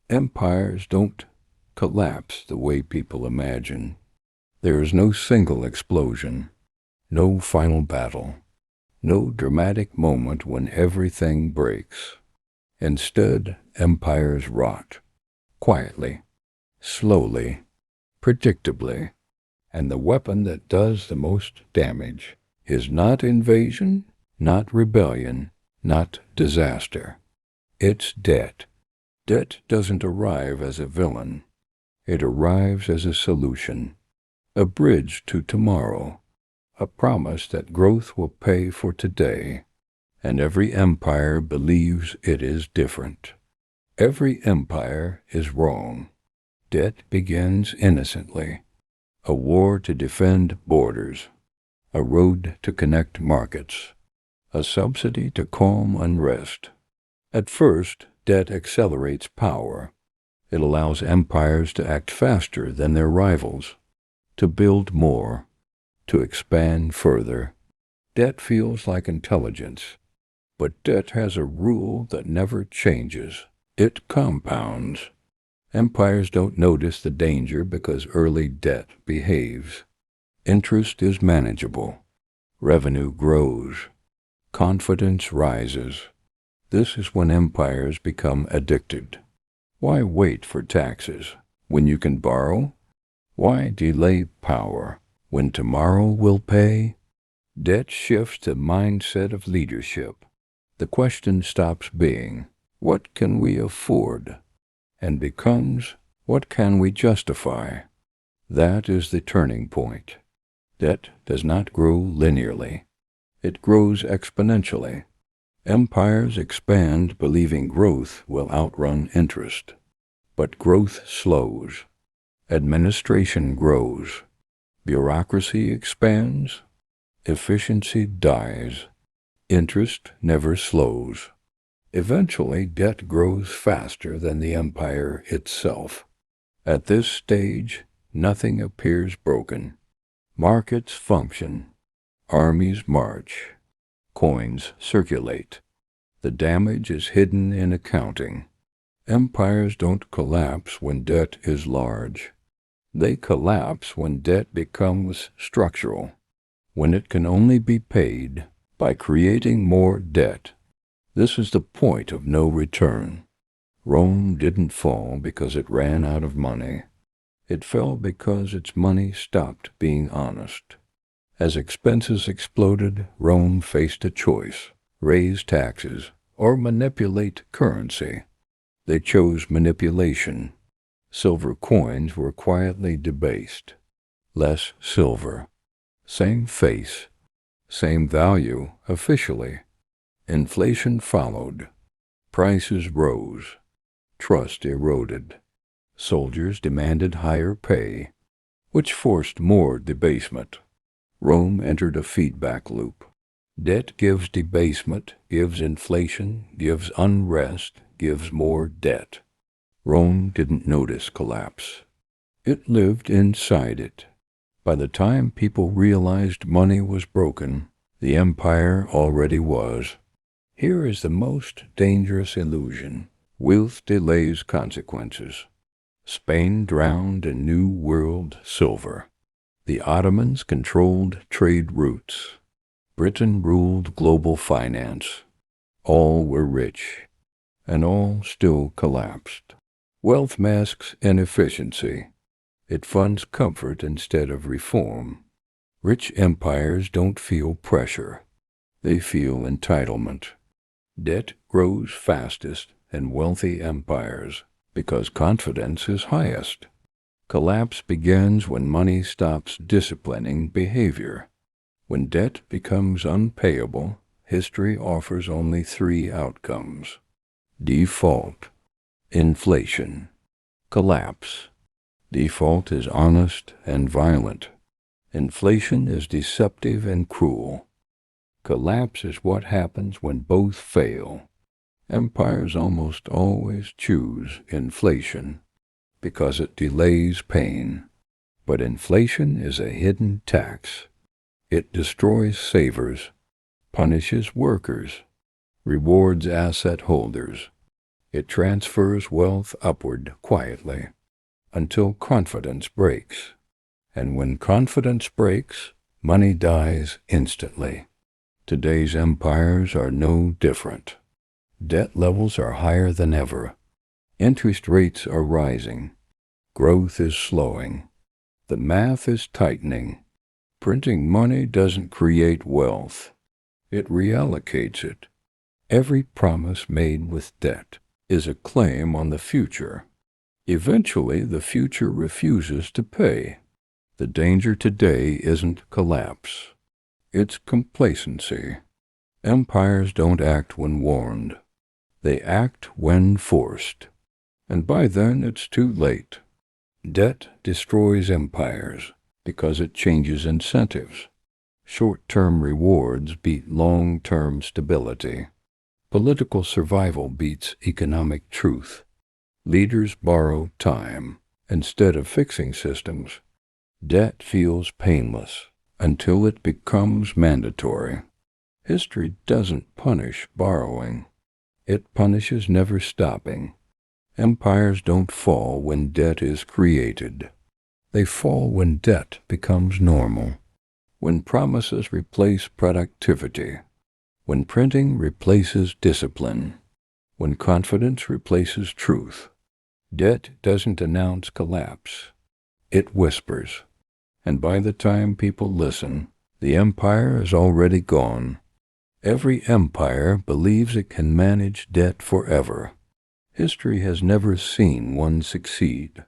Empires don't collapse the way people imagine. There is no single explosion, no final battle, no dramatic moment when everything breaks. Instead, empires rot, quietly, slowly, predictably, and the weapon that does the most damage is not invasion, not rebellion, not disaster. It's debt. Debt doesn't arrive as a villain. It arrives as a solution, a bridge to tomorrow, a promise that growth will pay for today, and every empire believes it is different. Every empire is wrong. Debt begins innocently, a war to defend borders, a road to connect markets, a subsidy to calm unrest. At first, debt accelerates power. It allows empires to act faster than their rivals, to build more, to expand further. Debt feels like intelligence, but debt has a rule that never changes. It compounds. Empires don't notice the danger because early debt behaves. Interest is manageable. Revenue grows. Confidence rises. This is when empires become addicted. Why wait for taxes when you can borrow? Why delay power when tomorrow will pay? Debt shifts the mindset of leadership. The question stops being, what can we afford? And becomes, what can we justify? That is the turning point. Debt does not grow linearly. It grows exponentially. Empires expand believing growth will outrun interest. But growth slows. Administration grows. Bureaucracy expands. Efficiency dies. Interest never slows. Eventually, debt grows faster than the empire itself. At this stage, nothing appears broken. Markets function. Armies march. Coins circulate. The damage is hidden in accounting. Empires don't collapse when debt is large. They collapse when debt becomes structural, when it can only be paid by creating more debt. This is the point of no return. Rome didn't fall because it ran out of money. It fell because its money stopped being honest. As expenses exploded, Rome faced a choice: raise taxes or manipulate currency. They chose manipulation. Silver coins were quietly debased. Less silver. Same face. Same value officially. Inflation followed. Prices rose. Trust eroded. Soldiers demanded higher pay, which forced more debasement. Rome entered a feedback loop. Debt gives debasement, gives inflation, gives unrest, gives more debt. Rome didn't notice collapse. It lived inside it. By the time people realized money was broken, the empire already was. Here is the most dangerous illusion. Wealth delays consequences. Spain drowned in New World silver. The Ottomans controlled trade routes. Britain ruled global finance. All were rich, and all still collapsed. Wealth masks inefficiency. It funds comfort instead of reform. Rich empires don't feel pressure. They feel entitlement. Debt grows fastest in wealthy empires because confidence is highest. Collapse begins when money stops disciplining behavior. When debt becomes unpayable, history offers only three outcomes: default, inflation, collapse. Default is honest and violent. Inflation is deceptive and cruel. Collapse is what happens when both fail. Empires almost always choose inflation because it delays pain. But inflation is a hidden tax. It destroys savers, punishes workers, rewards asset holders. It transfers wealth upward quietly until confidence breaks. And when confidence breaks, money dies instantly. Today's empires are no different. Debt levels are higher than ever. Interest rates are rising. Growth is slowing. The math is tightening. Printing money doesn't create wealth. It reallocates it. Every promise made with debt is a claim on the future. Eventually, the future refuses to pay. The danger today isn't collapse. It's complacency. Empires don't act when warned. They act when forced. And by then, it's too late. Debt destroys empires because it changes incentives. Short-term rewards beat long-term stability. Political survival beats economic truth. Leaders borrow time instead of fixing systems. Debt feels painless until it becomes mandatory. History doesn't punish borrowing. It punishes never stopping. Empires don't fall when debt is created. They fall when debt becomes normal. When promises replace productivity. When printing replaces discipline. When confidence replaces truth. Debt doesn't announce collapse. It whispers. And by the time people listen, the empire is already gone. Every empire believes it can manage debt forever. History has never seen one succeed.